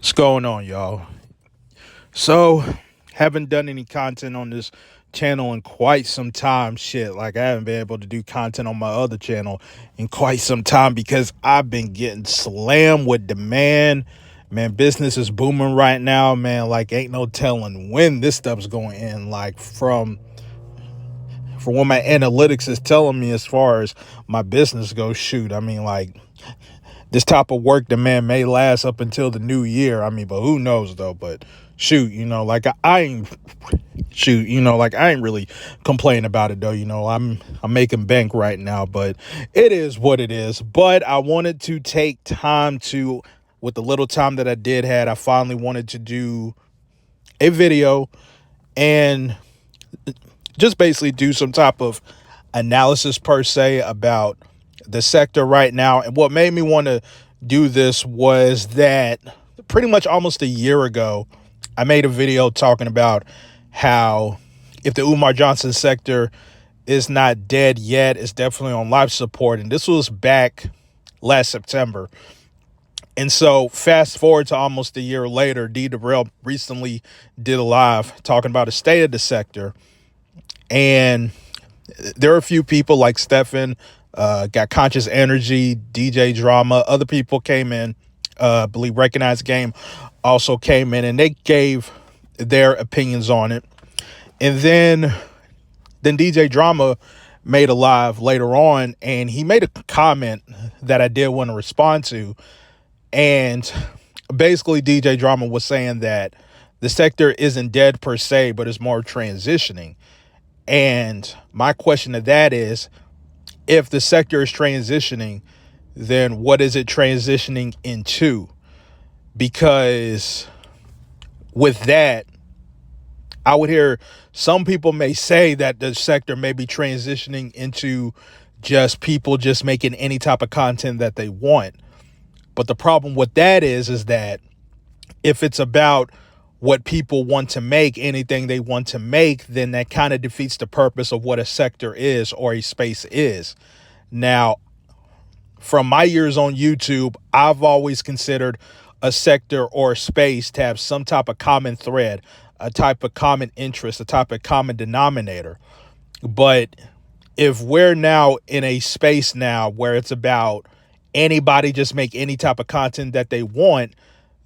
What's going on, y'all? So, haven't done any content on this channel in quite some time. Shit, like I haven't been able to do content on my other channel in quite some time because I've been getting slammed with demand. Man, business is booming right now, man. Like, ain't no telling when this stuff's going in. Like, from what my analytics is telling me as far as my business goes, shoot. I mean, like, this type of work demand may last up until the new year. I mean, but who knows though? But shoot, like I ain't like I ain't really complaining about it though. I'm making bank right now, but it is what it is. But I wanted to take time to, with the little time that I did had, I finally wanted to do a video and just basically do some type of analysis per se about the sector right now. And what made me want to do this was that pretty much almost a year ago, I made a video talking about how if the Umar Johnson sector is not dead yet, it's definitely on life support. And this was back last September. And so fast forward to almost a year later, D. Darrell recently did a live talking about the state of the sector. And there are a few people like Stefan, got Conscious Energy, DJ Drama, other people came in, I believe Recognized Game also came in and they gave their opinions on it. And then DJ Drama made a live later on and he made a comment that I did want to respond to. And basically DJ Drama was saying that the sector isn't dead per se, but it's more transitioning. And my question to that is, if the sector is transitioning, then what is it transitioning into? Because with that, I would hear some people may say that the sector may be transitioning into just people just making any type of content that they want. But the problem with that is that if it's about what people want to make, anything they want to make, then that kind of defeats the purpose of what a sector is or a space is. Now, from my years on YouTube, I've always considered a sector or a space to have some type of common thread, a type of common interest, a type of common denominator. But if we're now in a space now where it's about anybody just make any type of content that they want,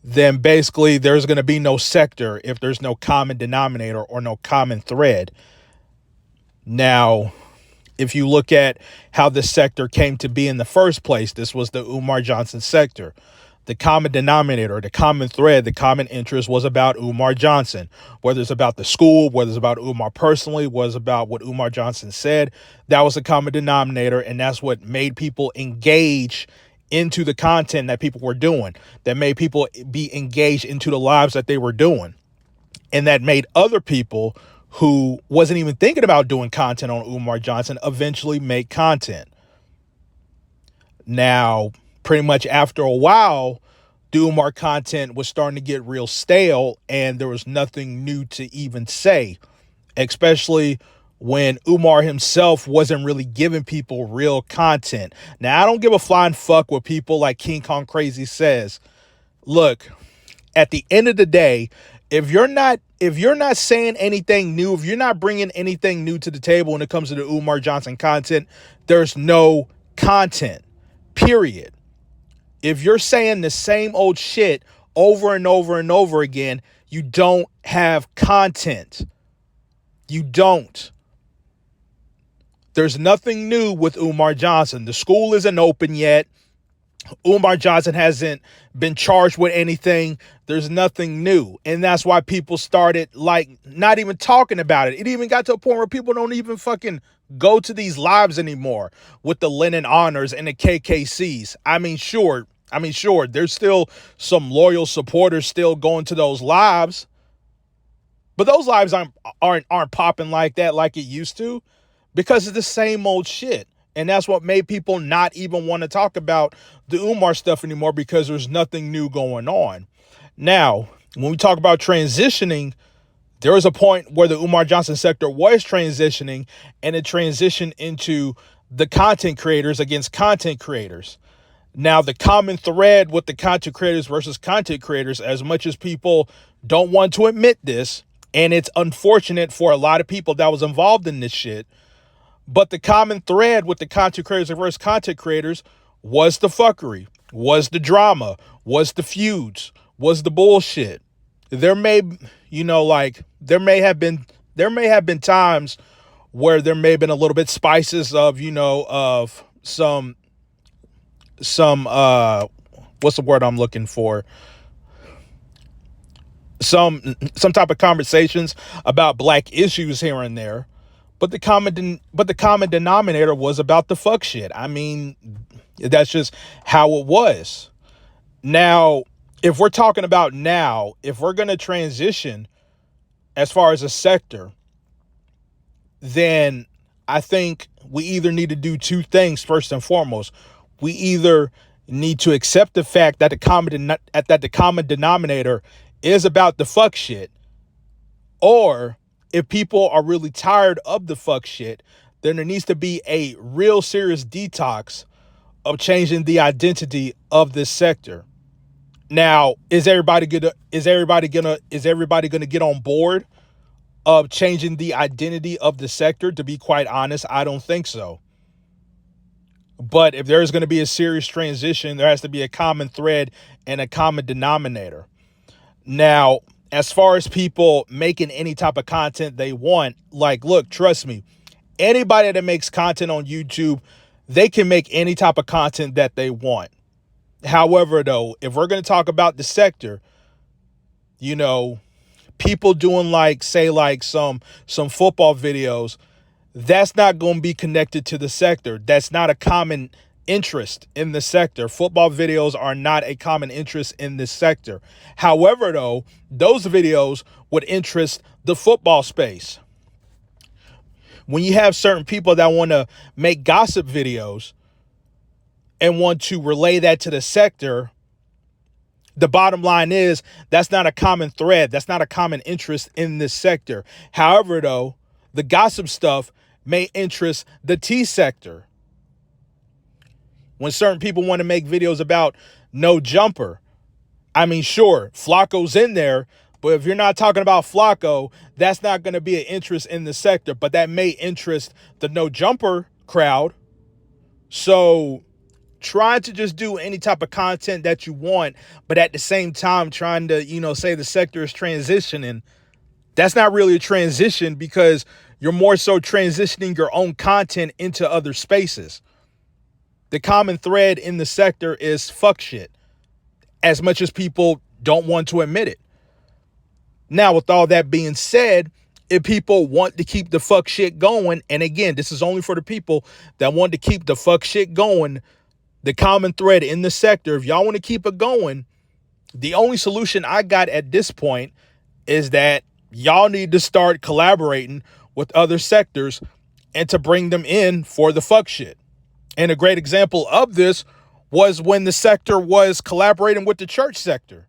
then basically there's going to be no sector if there's no common denominator or no common thread. Now, if you look at how the sector came to be in the first place, this was the Umar Johnson sector. The common denominator, the common thread, the common interest was about Umar Johnson. Whether it's about the school, whether it's about Umar personally, whether it's about what Umar Johnson said, that was the common denominator, and that's what made people engage into the content that people were doing, that made people be engaged into the lives that they were doing, and that made other people who wasn't even thinking about doing content on Umar Johnson eventually make content. Now, pretty much after a while, the Umar content was starting to get real stale and there was nothing new to even say, especially when Umar himself wasn't really giving people real content. Now, I don't give a flying fuck what people like King Kong Crazy says. Look, at the end of the day, if you're not saying anything new, if you're not bringing anything new to the table when it comes to the Umar Johnson content, there's no content, period. If you're saying the same old shit over and over and over again, you don't have content. You don't. There's nothing new with Umar Johnson. The school isn't open yet. Umar Johnson hasn't been charged with anything. There's nothing new. And that's why people started like not even talking about it. It even got to a point where people don't even fucking go to these lives anymore with the Lennon Honors and the KKCs. I mean, sure, there's still some loyal supporters still going to those lives. But those lives aren't popping like that like it used to, because it's the same old shit. And that's what made people not even want to talk about the Umar stuff anymore, because there's nothing new going on. Now, when we talk about transitioning, there was a point where the Umar Johnson sector was transitioning, and it transitioned into the content creators against content creators. Now, the common thread with the content creators versus content creators, as much as people don't want to admit this, and it's unfortunate for a lot of people that was involved in this shit, but the common thread with the content creators versus content creators was the fuckery, was the drama, was the feuds, was the bullshit. There may, there may have been times where there may have been a little bit spices of, of some what's the word I'm looking for? Some type of conversations about black issues here and there. But the common denominator was about the fuck shit. I mean, that's just how it was. Now, if we're talking about now, if we're going to transition as far as a sector, then I think we either need to do two things first and foremost. We either need to accept the fact that the common denominator is about the fuck shit, or if people are really tired of the fuck shit, then there needs to be a real serious detox of changing the identity of this sector. Now, is everybody gonna get on board of changing the identity of the sector? To be quite honest, I don't think so. But if there is going to be a serious transition, there has to be a common thread and a common denominator. Now, as far as people making any type of content they want, like, look, trust me, anybody that makes content on YouTube, they can make any type of content that they want. However, though, if we're going to talk about the sector, people doing some football videos, that's not going to be connected to the sector. That's not a common interest in the sector. Football videos are not a common interest in this sector. However, though, those videos would interest the football space. When you have certain people that want to make gossip videos and want to relay that to the sector, the bottom line is that's not a common thread. That's not a common interest in this sector. However, though, the gossip stuff may interest the T sector. When certain people want to make videos about no jumper, I mean, sure, Flacco's in there, but if you're not talking about Flacco, that's not going to be an interest in the sector, but that may interest the no jumper crowd. So trying to just do any type of content that you want, but at the same time trying to, say the sector is transitioning, that's not really a transition, because you're more so transitioning your own content into other spaces. The common thread in the sector is fuck shit, as much as people don't want to admit it. Now, with all that being said, if people want to keep the fuck shit going, and again, this is only for the people that want to keep the fuck shit going, the common thread in the sector, if y'all want to keep it going, the only solution I got at this point is that y'all need to start collaborating with other sectors and to bring them in for the fuck shit. And a great example of this was when the sector was collaborating with the church sector.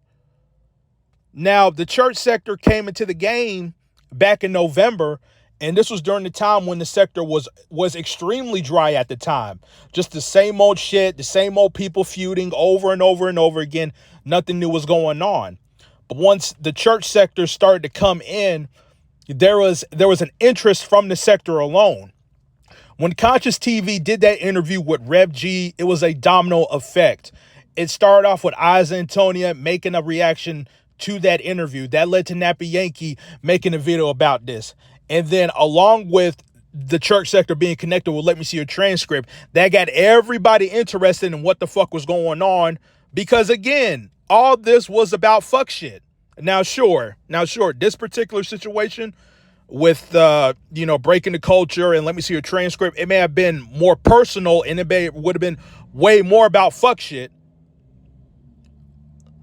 Now, the church sector came into the game back in November, and this was during the time when the sector was extremely dry at the time. Just the same old shit, the same old people feuding over and over and over again. Nothing new was going on. But once the church sector started to come in, there was an interest from the sector alone. When Conscious TV did that interview with Rev G, it was a domino effect. It started off with Eyes Antonia making a reaction to that interview. That led to Nappy Yankee making a video about this. And then along with the church sector being connected with Let Me See Your Transcript, that got everybody interested in what the fuck was going on. Because again, all this was about fuck shit. Now, sure, this particular situation with, breaking the culture and Let Me See Your Transcript, it may have been more personal and it would have been way more about fuck shit.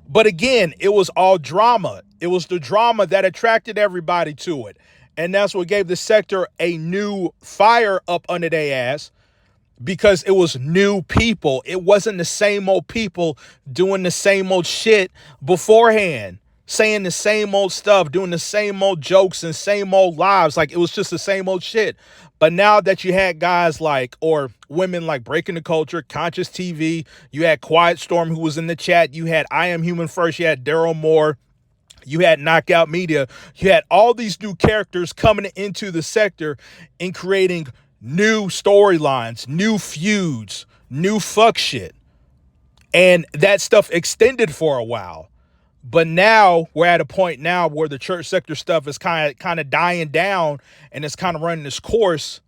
But again, it was all drama. It was the drama that attracted everybody to it. And that's what gave the sector a new fire up under their ass, because it was new people. It wasn't the same old people doing the same old shit beforehand. saying the same old stuff, doing the same old jokes and same old lives. Like, it was just the same old shit. But now that you had guys like, or women like Breaking the Culture, Conscious TV, you had Quiet Storm, who was in the chat, you had I Am Human First, you had Daryl Moore, you had Knockout Media, you had all these new characters coming into the sector and creating new storylines, new feuds, new fuck shit. And that stuff extended for a while. But now we're at a point now where the church sector stuff is kind of dying down and it's kind of running its course.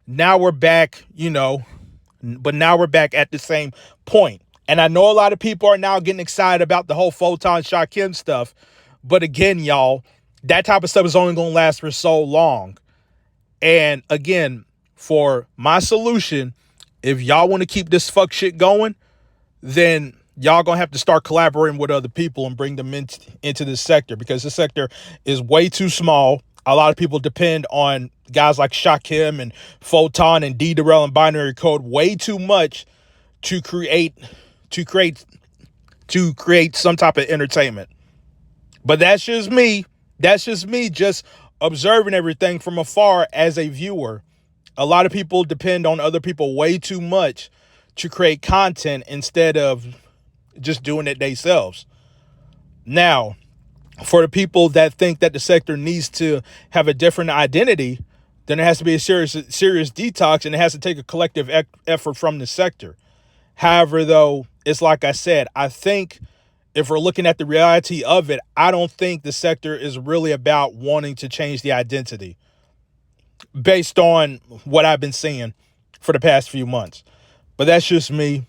Now we're back, but now we're back at the same point. And I know a lot of people are now getting excited about the whole Photon Shakim stuff. But again, y'all, that type of stuff is only going to last for so long. And again, for my solution, if y'all want to keep this fuck shit going, then y'all gonna have to start collaborating with other people and bring them into this sector, because this sector is way too small. A lot of people depend on guys like Shakim and Photon and D-Darrell and Binary Code way too much to create some type of entertainment. But that's just me. That's just me just observing everything from afar as a viewer. A lot of people depend on other people way too much to create content instead of just doing it themselves. Now, for the people that think that the sector needs to have a different identity, then there has to be a serious detox, and it has to take a collective effort from the sector. However, though, it's like I said, I think if we're looking at the reality of it, I don't think the sector is really about wanting to change the identity based on what I've been seeing for the past few months. But that's just me.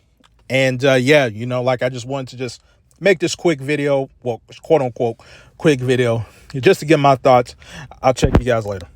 And yeah, like, I just wanted to just make this quick video, well, quote unquote, quick video, just to get my thoughts. I'll check you guys later.